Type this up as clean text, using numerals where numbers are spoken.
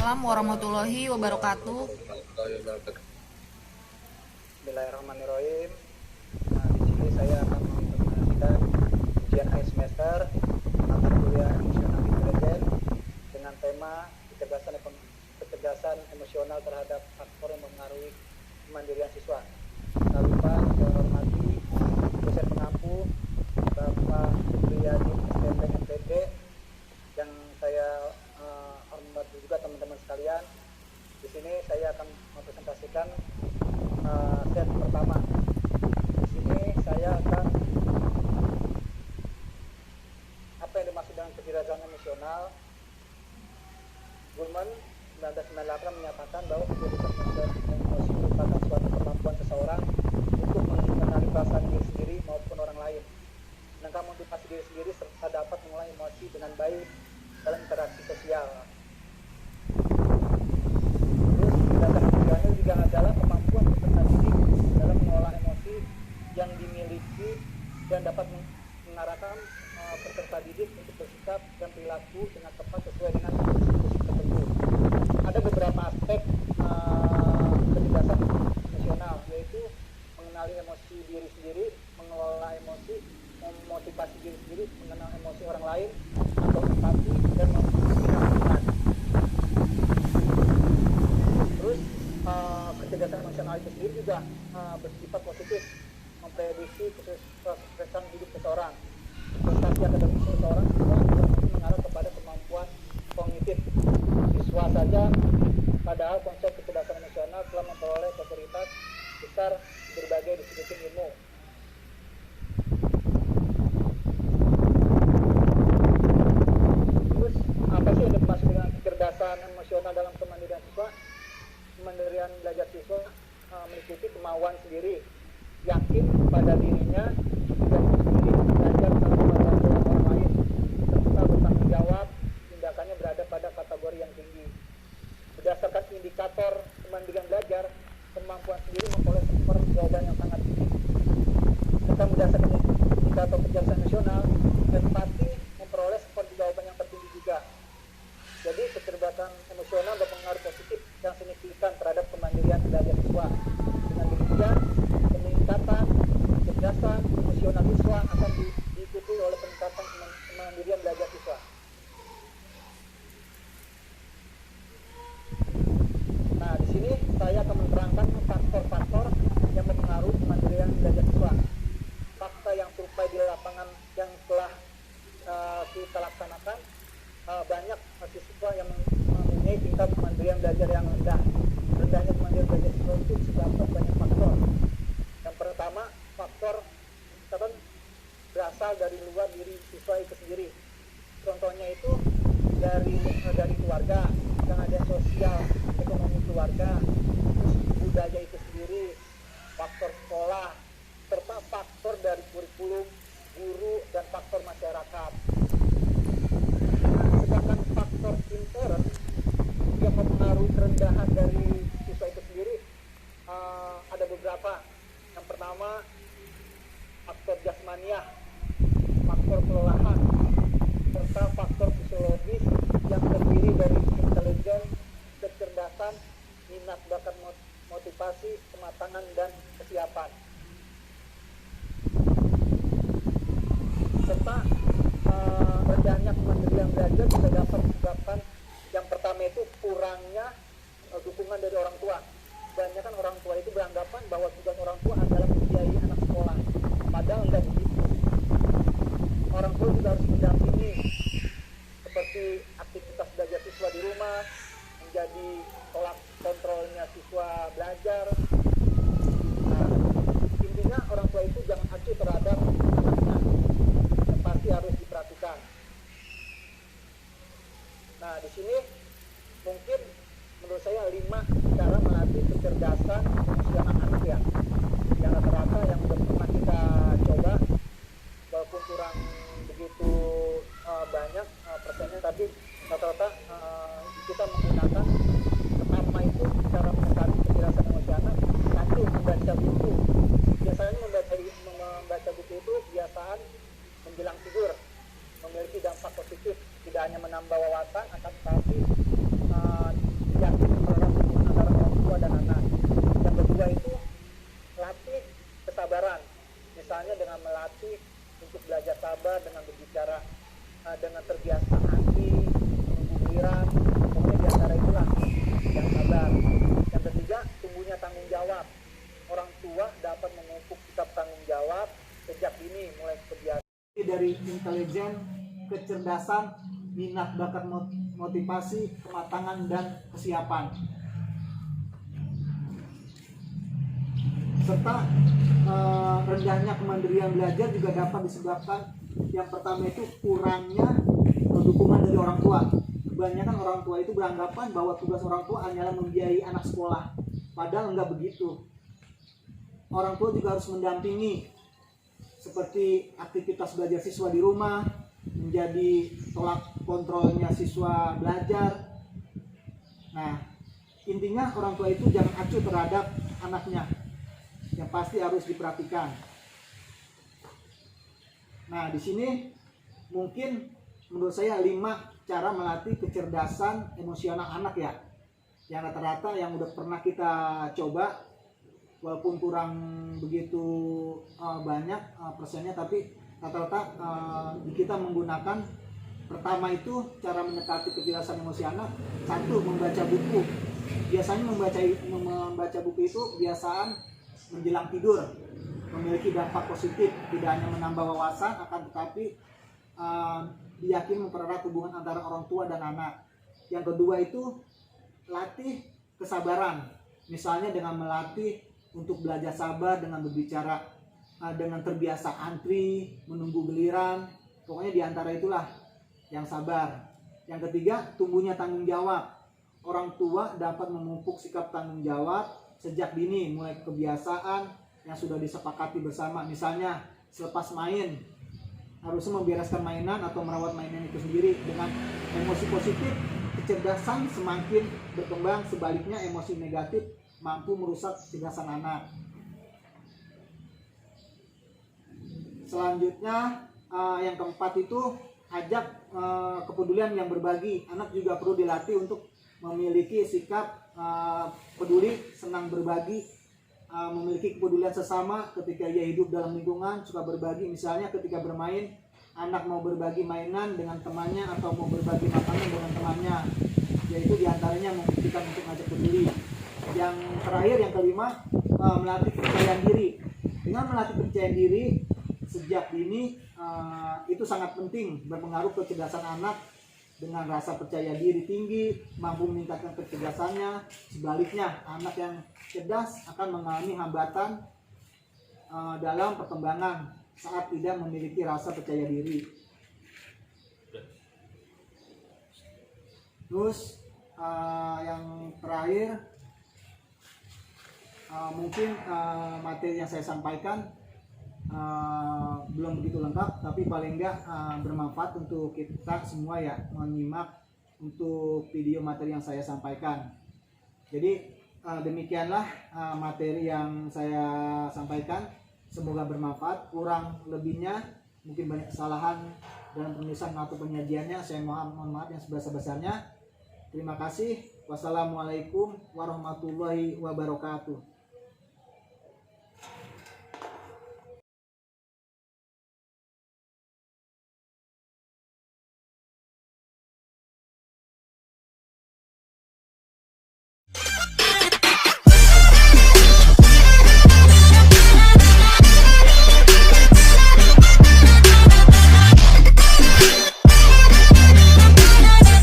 Waalaikumsalam warahmatullahi wabarakatuh. Bismillahirrahmanirrahim. Di sini saya akan mempresentasikan ujian akhir semester mata kuliah emosional intelijen dengan tema kecerdasan emosional terhadap faktor yang mempengaruhi kemandirian siswa. Tak lupa saya hormati dosen pengampu Bapak Supriyadi STM MPD yang saya hormati juga teman-teman sekalian. Di sini saya akan mempresentasikan set pertama. Di sini saya akan apa yang dimaksud dengan kecerdasan emosional. Goleman 1998 menyatakan bahwa kecerdasan emosi merupakan suatu kemampuan seseorang untuk mengenali perasaan diri sendiri maupun orang lain, menangkap motivasi diri sendiri serta dapat mengolah emosi dengan baik dalam interaksi sosial. Terus tindakan ketiganya juga adalah kemampuan peserta didik dalam mengolah emosi yang dimiliki dan dapat mengarahkan peserta didik untuk bersikap dan perilaku dengan tepat sesuai dengan kondisi tertentu. Ada beberapa aspek kecerdasan emosional, yaitu mengenali emosi diri sendiri, mengelola emosi, memotivasi diri sendiri, mengenal emosi orang lain, atau empati dan memahami. Terus kecerdasan emosional itu sendiri juga bersifat positif, memprediksi kesuksesan hidup seseorang. Prestasi akademis seseorang juga mengarah kepada kemampuan kognitif siswa saja, padahal konsep kecerdasan emosional telah memperoleh otoritas besar di berbagai disiplin ilmu. Terus apa sih yang dimaksud dengan kecerdasan emosional dalam kemandirian siswa? Kemandirian belajar siswa meliputi kemauan sendiri, yakin pada dirinya dan sendiri, belajar tanpa bantuan orang lain, serta bertanggung jawab, tindakannya berada pada kategori yang tinggi. Berdasarkan indikator kemandirian belajar, kemampuan sendiri memperoleh skor jawaban yang sangat tinggi. Serta berdasarkan indikator kecerdasan emosional, empati memperoleh skor jawaban yang tertinggi juga. Jadi kecerdasan emosional berpengaruh positif yang signifikan terhadap kemandirian belajar siswa. Dengan demikian, peningkatan kecerdasan emosional siswa akan diikuti oleh peningkatan kemandirian belajar siswa. Nah, di sini saya akan menerangkan faktor-faktor yang mempengaruhi kemandirian belajar siswa. Fakta yang serupa di lapangan yang telah kita laksanakan, banyak siswa yang mempunyai tingkat kemandirian belajar yang rendah. Rendahnya kemandirian belajar siswa itu disebabkan banyak faktor. Yang pertama, faktor berasal dari luar diri siswa itu sendiri. Contohnya itu dari keluarga, yang ada sosial, ekonomi keluarga, terus budaya itu sendiri, faktor sekolah, serta faktor dari kurikulum, guru, dan faktor masyarakat. Sedangkan faktor intern yang mempengaruhi kerendahan dari siswa itu sendiri ada beberapa. Yang pertama, faktor jasmaniah, faktor kelelahan, serta faktor fisiologis yang terdiri dari intelijen, kecerdasan, minat bakat, motivasi, kematangan, dan kesiapan. Serta rendahnya kemandirian belajar bisa dapat disebabkan yang pertama itu kurangnya dukungan dari orang tua. Kebanyakan orang tua itu beranggapan bahwa tugas orang tua adalah membiayai anak sekolah, padahal tidak begitu. Orang tua juga harus mendampingi seperti aktivitas belajar siswa di rumah, menjadi tolak kontrolnya siswa belajar. Nah, intinya orang tua itu jangan acuh terhadap anaknya, yang pasti harus diperhatikan. Nah, di sini mungkin menurut saya 5 cara melatih kecerdasan emosional anak ya. Yang rata-rata yang sudah pernah kita coba, walaupun kurang begitu banyak persennya, tapi rata-rata kita menggunakan pertama itu cara melatih kecerdasan emosional. Satu, membaca buku. Biasanya membaca buku itu kebiasaan menjelang tidur, memiliki dampak positif, tidak hanya menambah wawasan akan tetapi dari intelijen, kecerdasan, minat bakat, motivasi, kematangan, dan kesiapan. Serta rendahnya kemandirian belajar juga dapat disebabkan yang pertama itu kurangnya dukungan dari orang tua. Kebanyakan orang tua itu beranggapan bahwa tugas orang tua hanyalah membiayai anak sekolah, padahal enggak begitu. Orang tua juga harus mendampingi seperti aktivitas belajar siswa di rumah, menjadi tolak kontrolnya siswa belajar. Nah, intinya orang tua itu jangan acuh terhadap anaknya, yang pasti harus diperhatikan. Nah, di sini mungkin menurut saya 5 cara melatih kecerdasan emosional anak ya, yang rata-rata yang udah pernah kita coba, walaupun kurang begitu banyak persennya, tapi rata-rata kita menggunakan. Pertama itu cara mendekati kecerdasan emosi anak, 1, membaca buku. Biasanya membaca buku itu kebiasaan menjelang tidur memiliki dampak positif, tidak hanya menambah wawasan, akan tetapi diyakin mempererat hubungan antara orang tua dan anak. Yang kedua itu latih kesabaran, misalnya dengan melatih untuk belajar sabar dengan berbicara, dengan terbiasa antri, menunggu giliran. Pokoknya diantara itulah yang sabar. Yang ketiga, tumbuhnya tanggung jawab. Orang tua dapat memupuk sikap tanggung jawab sejak dini, mulai kebiasaan yang sudah disepakati bersama. Misalnya selepas main harusnya membereskan mainan atau merawat mainan itu sendiri. Dengan emosi positif, kecerdasan semakin berkembang. Sebaliknya, emosi negatif mampu merusak kecerdasan anak. Selanjutnya, yang keempat itu ajak kepedulian yang berbagi. Anak juga perlu dilatih untuk memiliki sikap peduli, senang berbagi, memiliki kepedulian sesama ketika ia hidup dalam lingkungan, suka berbagi. Misalnya ketika bermain, anak mau berbagi mainan dengan temannya atau mau berbagi makanan dengan temannya, yaitu diantaranya membuktikan untuk ngajak peduli. Yang terakhir, yang kelima, melatih kepercayaan diri. Dengan melatih kepercayaan diri sejak dini, itu sangat penting, berpengaruh kecerdasan anak. Dengan rasa percaya diri tinggi, mampu meningkatkan kecerdasannya. Sebaliknya, anak yang cerdas akan mengalami hambatan dalam perkembangan saat tidak memiliki rasa percaya diri. Terus yang terakhir, mungkin materi yang saya sampaikan belum begitu lengkap, tapi paling enggak bermanfaat untuk kita semua ya, menyimak untuk video materi yang saya sampaikan. Jadi demikianlah materi yang saya sampaikan, semoga bermanfaat. Kurang lebihnya mungkin banyak kesalahan dalam penulisan atau penyajiannya, saya mohon maaf yang sebesar-besarnya. Terima kasih. Wassalamualaikum warahmatullahi wabarakatuh.